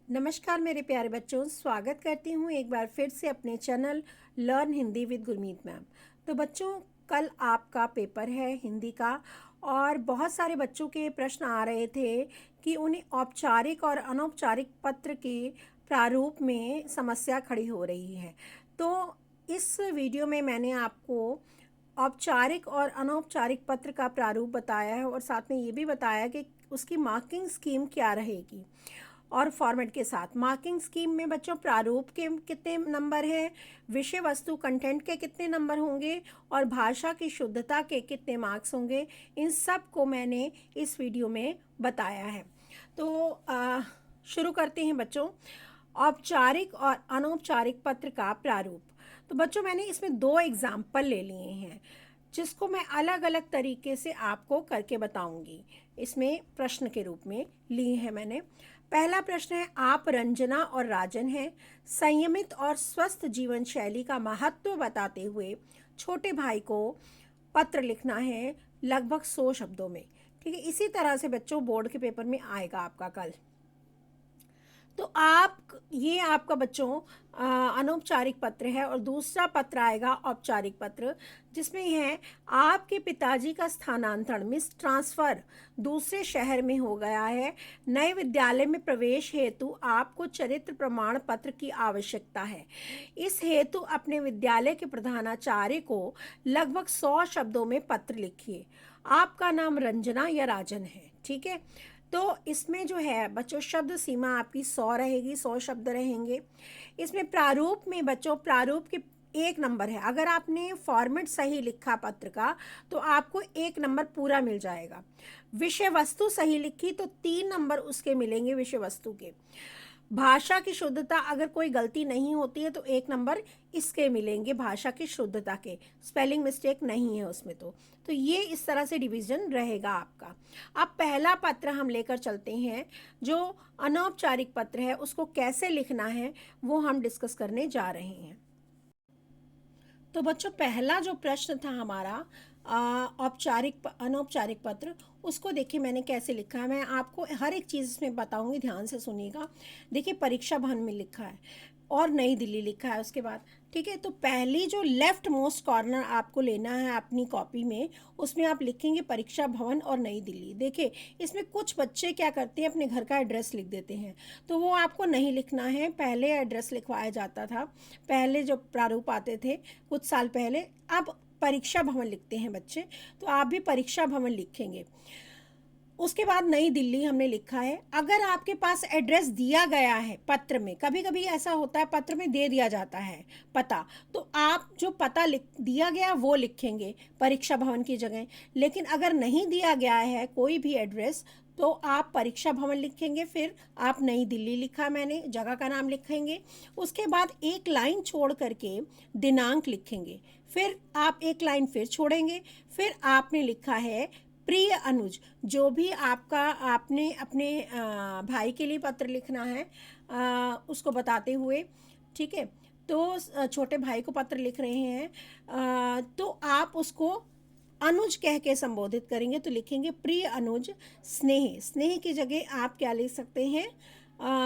नमस्कार मेरे प्यारे बच्चों, स्वागत करती हूँ एक बार फिर से अपने channel learn Hindi with Gurmeet ma'am. तो बच्चों, कल आपका पेपर है हिंदी का और बहुत सारे बच्चों के प्रश्न आ रहे थे कि उन्हें औपचारिक और अनौपचारिक पत्र के प्रारूप में समस्या खड़ी हो रही है। तो इस वीडियो में मैंने आपको औपचारिक और अनौपचारिक पत्र का प्रारूप बताया है और साथ में ये भी बताया कि उसकी मार्किंग स्कीम क्या रहेगी और फॉर्मेट के साथ। मार्किंग स्कीम में बच्चों प्रारूप के कितने नंबर हैं, विषय वस्तु कंटेंट के कितने नंबर होंगे और भाषा की शुद्धता के कितने मार्क्स होंगे, इन सब को मैंने इस वीडियो में बताया है। तो शुरू करते हैं बच्चों, औपचारिक और अनौपचारिक पत्र का प्रारूप। तो बच्चों, मैंने इसमें 2 एग्जाम्पल ले लिए हैं जिसको मैं अलग अलग तरीके से आपको करके बताऊंगी। इसमें प्रश्न के रूप में लिए हैं मैंने। पहला प्रश्न है, आप रंजना और राजन हैं। संयमित और स्वस्थ जीवन शैली का महत्व बताते हुए छोटे भाई को पत्र लिखना है लगभग 100 शब्दों में। ठीक है, इसी तरह से बच्चों बोर्ड के पेपर में आएगा आपका कल। तो ये आपका बच्चों अनौपचारिक पत्र है और दूसरा पत्र आएगा औपचारिक पत्र, जिसमें है आपके पिताजी का स्थानांतरण मिस ट्रांसफ़र दूसरे शहर में हो गया है। नए विद्यालय में प्रवेश हेतु आपको चरित्र प्रमाण पत्र की आवश्यकता है। इस हेतु अपने विद्यालय के प्रधानाचार्य को लगभग 100 शब्दों में पत्र लिखिए। आपका नाम रंजना या राजन है। ठीक है, तो इसमें जो है बच्चों शब्द सीमा आपकी 100 रहेगी, 100 शब्द रहेंगे। इसमें प्रारूप में बच्चों प्रारूप के 1 नंबर है। अगर आपने फॉर्मेट सही लिखा पत्र का तो आपको 1 नंबर पूरा मिल जाएगा। विषय वस्तु सही लिखी तो 3 नंबर उसके मिलेंगे विषय वस्तु के। भाषा की शुद्धता अगर कोई गलती नहीं होती है तो 1 नंबर इसके मिलेंगे, भाषा की शुद्धता के। स्पेलिंग मिस्टेक नहीं है उसमें। तो ये इस तरह से डिवीज़न रहेगा आपका। अब पहला पत्र हम लेकर चलते हैं, जो अनौपचारिक पत्र है उसको कैसे लिखना है वो हम डिस्कस करने जा रहे हैं। तो बच्चों, पहला जो प्रश्न था हमारा औपचारिक अनौपचारिक पत्र, उसको देखिए मैंने कैसे लिखा है। मैं आपको हर एक चीज़ इसमें बताऊंगी, ध्यान से सुनिएगा। देखिए, परीक्षा भवन में लिखा है और नई दिल्ली लिखा है उसके बाद। ठीक है, तो पहली जो लेफ्ट मोस्ट कॉर्नर आपको लेना है अपनी कॉपी में, उसमें आप लिखेंगे परीक्षा भवन और नई दिल्ली। देखिए, इसमें कुछ बच्चे क्या करते हैं, अपने घर का एड्रेस लिख देते हैं, तो वो आपको नहीं लिखना है। पहले एड्रेस लिखवाया जाता था, पहले जो प्रारूप आते थे कुछ साल पहले। अब परीक्षा भवन लिखते हैं बच्चे, तो आप भी परीक्षा भवन लिखेंगे। उसके बाद नई दिल्ली हमने लिखा है। अगर आपके पास एड्रेस दिया गया है पत्र में, कभी कभी ऐसा होता है पत्र में दे दिया जाता है पता, तो आप जो पता लिख दिया गया वो लिखेंगे परीक्षा भवन की जगह। लेकिन अगर नहीं दिया गया है कोई भी एड्रेस तो आप परीक्षा भवन लिखेंगे। फिर आप नई दिल्ली लिखा, मैंने जगह का नाम लिखेंगे। उसके बाद एक लाइन छोड़ करके दिनांक लिखेंगे। फिर आप एक लाइन फिर छोड़ेंगे। फिर आपने लिखा है प्रिय अनुज। जो भी आपका आपने अपने भाई के लिए पत्र लिखना है उसको बताते हुए। ठीक है, तो छोटे भाई को पत्र लिख रहे हैं तो आप उसको अनुज कह के संबोधित करेंगे। तो लिखेंगे प्रिय अनुज, स्नेह। स्नेह की जगह आप क्या लिख सकते हैं,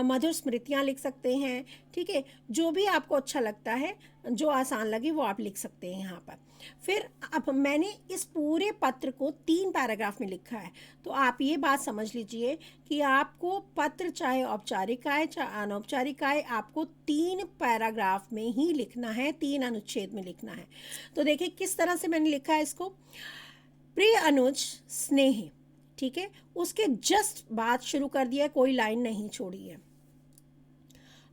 मधुर स्मृतियाँ लिख सकते हैं। ठीक है, जो भी आपको अच्छा लगता है, जो आसान लगे वो आप लिख सकते हैं यहाँ पर। फिर अब मैंने इस पूरे पत्र को 3 पैराग्राफ में लिखा है। तो आप ये बात समझ लीजिए कि आपको पत्र चाहे औपचारिक आए चाहे अनौपचारिक आए, आपको 3 पैराग्राफ में ही लिखना है, 3 अनुच्छेद में लिखना है। तो देखिए किस तरह से मैंने लिखा है इसको। प्रिय अनुज, स्नेह। ठीक है, उसके जस्ट बात शुरू कर दिया, कोई लाइन नहीं छोड़ी है।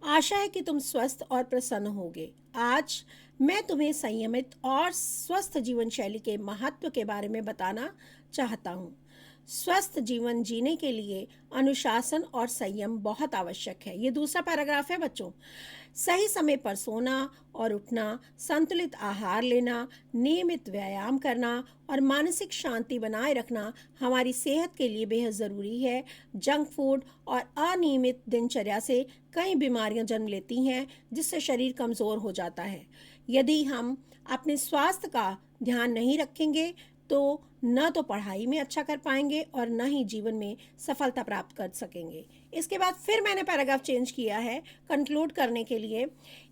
आशा है कि तुम स्वस्थ और प्रसन्न होगे। आज मैं तुम्हें संयमित और स्वस्थ जीवन शैली के महत्व के बारे में बताना चाहता हूँ। स्वस्थ जीवन जीने के लिए अनुशासन और संयम बहुत आवश्यक है। ये दूसरा पैराग्राफ है बच्चों। सही समय पर सोना और उठना, संतुलित आहार लेना, नियमित व्यायाम करना और मानसिक शांति बनाए रखना हमारी सेहत के लिए बेहद ज़रूरी है। जंक फूड और अनियमित दिनचर्या से कई बीमारियां जन्म लेती हैं, जिससे शरीर कमज़ोर हो जाता है। यदि हम अपने स्वास्थ्य का ध्यान नहीं रखेंगे तो न तो पढ़ाई में अच्छा कर पाएंगे और न ही जीवन में सफलता प्राप्त कर सकेंगे। इसके बाद फिर मैंने पैराग्राफ चेंज किया है कंक्लूड करने के लिए।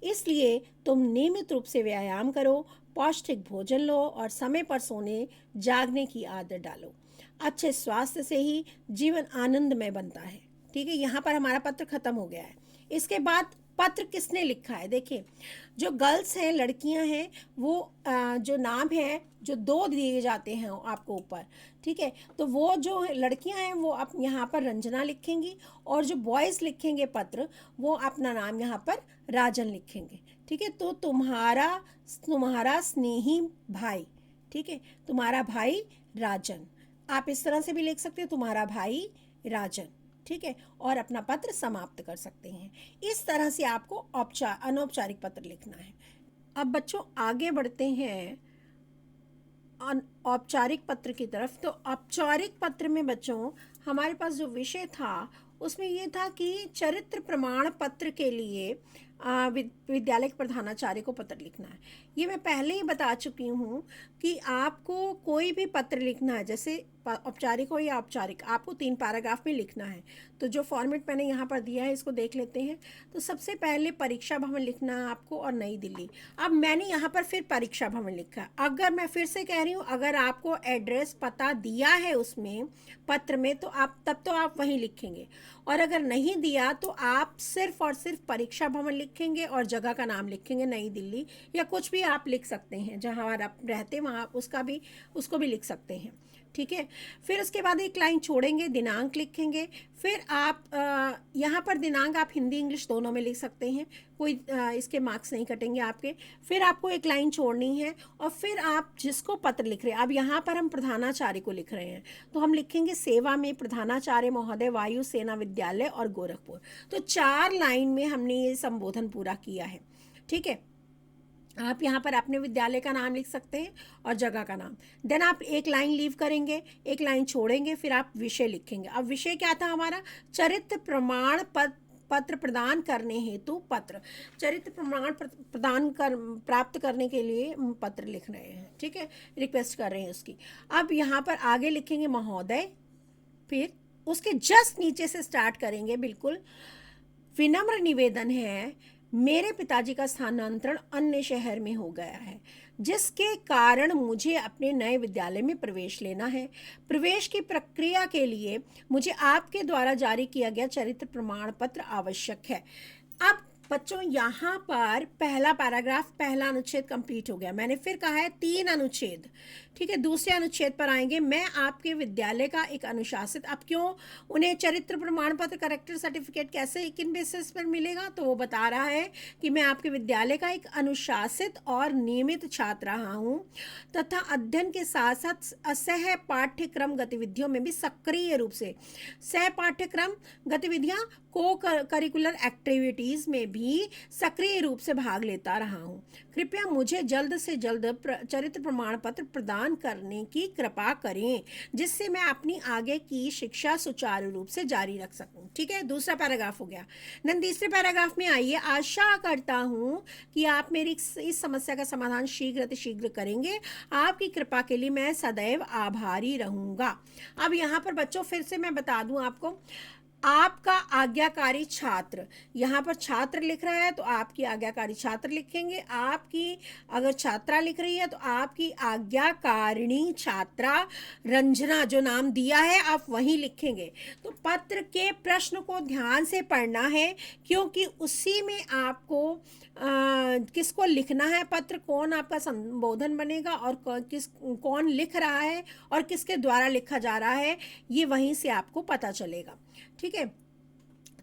इसलिए तुम नियमित रूप से व्यायाम करो, पौष्टिक भोजन लो और समय पर सोने जागने की आदत डालो। अच्छे स्वास्थ्य से ही जीवन आनंदमय बनता है। ठीक है, यहाँ पर हमारा पत्र खत्म हो गया है। इसके बाद पत्र किसने लिखा है, देखिए जो गर्ल्स हैं, लड़कियां हैं, वो जो नाम है जो 2 दिए जाते हैं आपको ऊपर। ठीक है, तो वो जो लड़कियां हैं वो आप यहाँ पर रंजना लिखेंगी और जो बॉयज़ लिखेंगे पत्र वो अपना नाम यहाँ पर राजन लिखेंगे। ठीक है, तो तुम्हारा स्नेही भाई, ठीक है, तुम्हारा भाई राजन, आप इस तरह से भी लिख सकते हो, तुम्हारा भाई राजन। ठीक है, और अपना पत्र समाप्त कर सकते हैं। इस तरह से आपको अनौपचारिक पत्र लिखना है। अब बच्चों आगे बढ़ते हैं औपचारिक पत्र की तरफ। तो औपचारिक पत्र में बच्चों हमारे पास जो विषय था उसमें ये था कि चरित्र प्रमाण पत्र के लिए विद्यालय के प्रधानाचार्य को पत्र लिखना है। ये मैं पहले ही बता चुकी हूँ कि आपको कोई भी पत्र लिखना है, जैसे औपचारिक हो या औपचारिक, आपको 3 पैराग्राफ में लिखना है। तो जो फॉर्मेट मैंने यहाँ पर दिया है इसको देख लेते हैं। तो सबसे पहले परीक्षा भवन लिखना है आपको और नई दिल्ली। अब मैंने यहाँ पर फिर परीक्षा भवन लिखा। अगर मैं फिर से कह रही हूँ, अगर आपको एड्रेस पता दिया है उसमें पत्र में तो आप वहीं लिखेंगे, और अगर नहीं दिया तो आप सिर्फ और सिर्फ परीक्षा भवन लिखेंगे और जगह का नाम लिखेंगे नई दिल्ली, या कुछ भी आप लिख सकते हैं जहाँ आप रहते वहाँ उसको भी लिख सकते हैं। ठीक है, फिर उसके बाद एक लाइन छोड़ेंगे, दिनांक लिखेंगे। फिर आप यहाँ पर दिनांक आप हिंदी इंग्लिश दोनों में लिख सकते हैं, कोई इसके मार्क्स नहीं कटेंगे आपके। फिर आपको एक लाइन छोड़नी है और फिर आप जिसको पत्र लिख रहे हैं, अब यहाँ पर हम प्रधानाचार्य को लिख रहे हैं तो हम लिखेंगे सेवा में प्रधानाचार्य महोदय, वायु सेना विद्यालय और गोरखपुर। तो 4 लाइन में हमने ये संबोधन पूरा किया है। ठीक है, आप यहाँ पर अपने विद्यालय का नाम लिख सकते हैं और जगह का नाम। देन आप एक लाइन लीव करेंगे, एक लाइन छोड़ेंगे, फिर आप विषय लिखेंगे। अब विषय क्या था हमारा, चरित्र प्रमाण पत्र प्रदान करने हेतु पत्र, चरित्र प्रमाण प्राप्त करने के लिए पत्र लिख रहे हैं। ठीक है, रिक्वेस्ट कर रहे हैं उसकी। अब यहाँ पर आगे लिखेंगे महोदय, फिर उसके जस्ट नीचे से स्टार्ट करेंगे। बिल्कुल विनम्र निवेदन है, मेरे पिताजी का स्थानांतरण अन्य शहर में हो गया है, जिसके कारण मुझे अपने नए विद्यालय में प्रवेश लेना है। प्रवेश की प्रक्रिया के लिए मुझे आपके द्वारा जारी किया गया चरित्र प्रमाण पत्र आवश्यक है। अब बच्चों यहाँ पर पहला पैराग्राफ, पहला अनुच्छेद कंप्लीट हो गया। मैंने फिर कहा है 3 अनुच्छेद। ठीक है, दूसरे अनुच्छेद पर आएंगे। मैं आपके विद्यालय का एक अनुशासित, अब क्यों उन्हें चरित्र प्रमाण पत्र, कैरेक्टर सर्टिफिकेट कैसे, किन बेसिस पर मिलेगा, तो वो बता रहा है कि मैं आपके विद्यालय का एक अनुशासित और नियमित छात्र रहा हूँ तथा अध्ययन के साथ साथ सह पाठ्यक्रम गतिविधियों में भी सक्रिय रूप से, सह पाठ्यक्रम गतिविधियाँ को करिकुलर एक्टिविटीज़ में भी सक्रिय रूप से भाग लेता रहा हूँ। कृपया मुझे जल्द से जल्द चरित्र प्रमाण पत्र प्रदान करने की कृपा करें, जिससे मैं अपनी आगे की शिक्षा सुचारू रूप से जारी रख सकूं। ठीक है, दूसरा पैराग्राफ हो गया। देन तीसरे पैराग्राफ में आइए, आशा करता हूँ कि आप मेरी इस समस्या का समाधान शीघ्र करेंगे। आपकी कृपा के लिए मैं सदैव आभारी रहूँगा। अब यहाँ पर बच्चों फिर से मैं बता दूँ आपको, आपका आज्ञाकारी छात्र, यहाँ पर छात्र लिख रहा है तो आपकी आज्ञाकारी छात्र लिखेंगे। आपकी अगर छात्रा लिख रही है तो आपकी आज्ञाकारिणी छात्रा रंजना, जो नाम दिया है आप वहीं लिखेंगे। तो पत्र के प्रश्न को ध्यान से पढ़ना है, क्योंकि उसी में आपको किसको लिखना है पत्र, कौन आपका संबोधन बनेगा और कौन लिख रहा है और किसके द्वारा लिखा जा रहा है, ये वहीं से आपको पता चलेगा। ठीक है,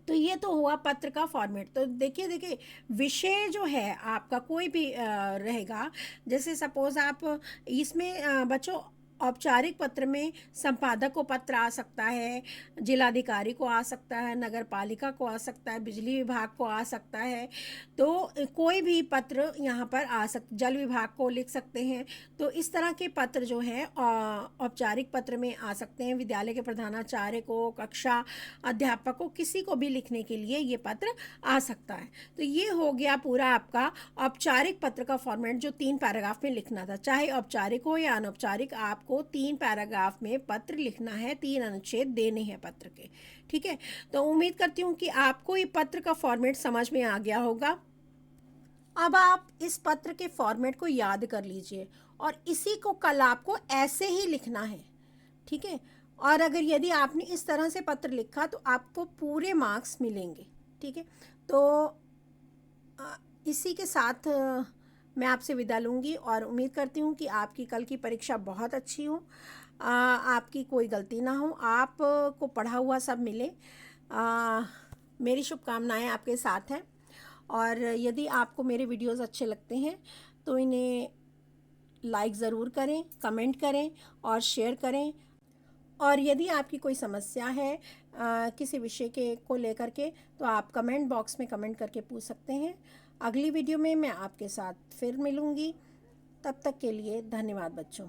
तो ये तो हुआ पत्र का फॉर्मेट। तो देखिए विषय जो है आपका कोई भी रहेगा, जैसे सपोज आप इसमें बच्चों औपचारिक पत्र में संपादक को पत्र आ सकता है, जिलाधिकारी को आ सकता है, नगर पालिका को आ सकता है, बिजली विभाग को आ सकता है। तो कोई भी पत्र यहाँ पर आ जल विभाग को लिख सकते हैं। तो इस तरह के पत्र जो है औपचारिक पत्र में आ सकते हैं। विद्यालय के प्रधानाचार्य को, कक्षा अध्यापक को, किसी को भी लिखने के लिए ये पत्र आ सकता है। तो ये हो गया पूरा आपका औपचारिक पत्र का फॉर्मेट, जो 3 पैराग्राफ में लिखना था। चाहे औपचारिक हो या अनौपचारिक, आपको आपको 3 पैराग्राफ में पत्र लिखना है, 3 अनुच्छेद देने हैं पत्र के। ठीक है, तो उम्मीद करती हूँ कि आपको ये पत्र का फॉर्मेट समझ में आ गया होगा। अब आप इस पत्र के फॉर्मेट को याद कर लीजिए और इसी को कल आपको ऐसे ही लिखना है। ठीक है, और अगर यदि आपने इस तरह से पत्र लिखा तो आपको पूरे मार्क्स मिलेंगे। ठीक है, तो इसी के साथ मैं आपसे विदा लूँगी और उम्मीद करती हूँ कि आपकी कल की परीक्षा बहुत अच्छी हो, आपकी कोई गलती ना हो, आपको पढ़ा हुआ सब मिले। मेरी शुभकामनाएं आपके साथ हैं और यदि आपको मेरे वीडियोस अच्छे लगते हैं तो इन्हें लाइक ज़रूर करें, कमेंट करें और शेयर करें। और यदि आपकी कोई समस्या है किसी विषय के को लेकर के तो आप कमेंट बॉक्स में कमेंट करके पूछ सकते हैं। अगली वीडियो में मैं आपके साथ फिर मिलूँगी। तब तक के लिए धन्यवाद बच्चों।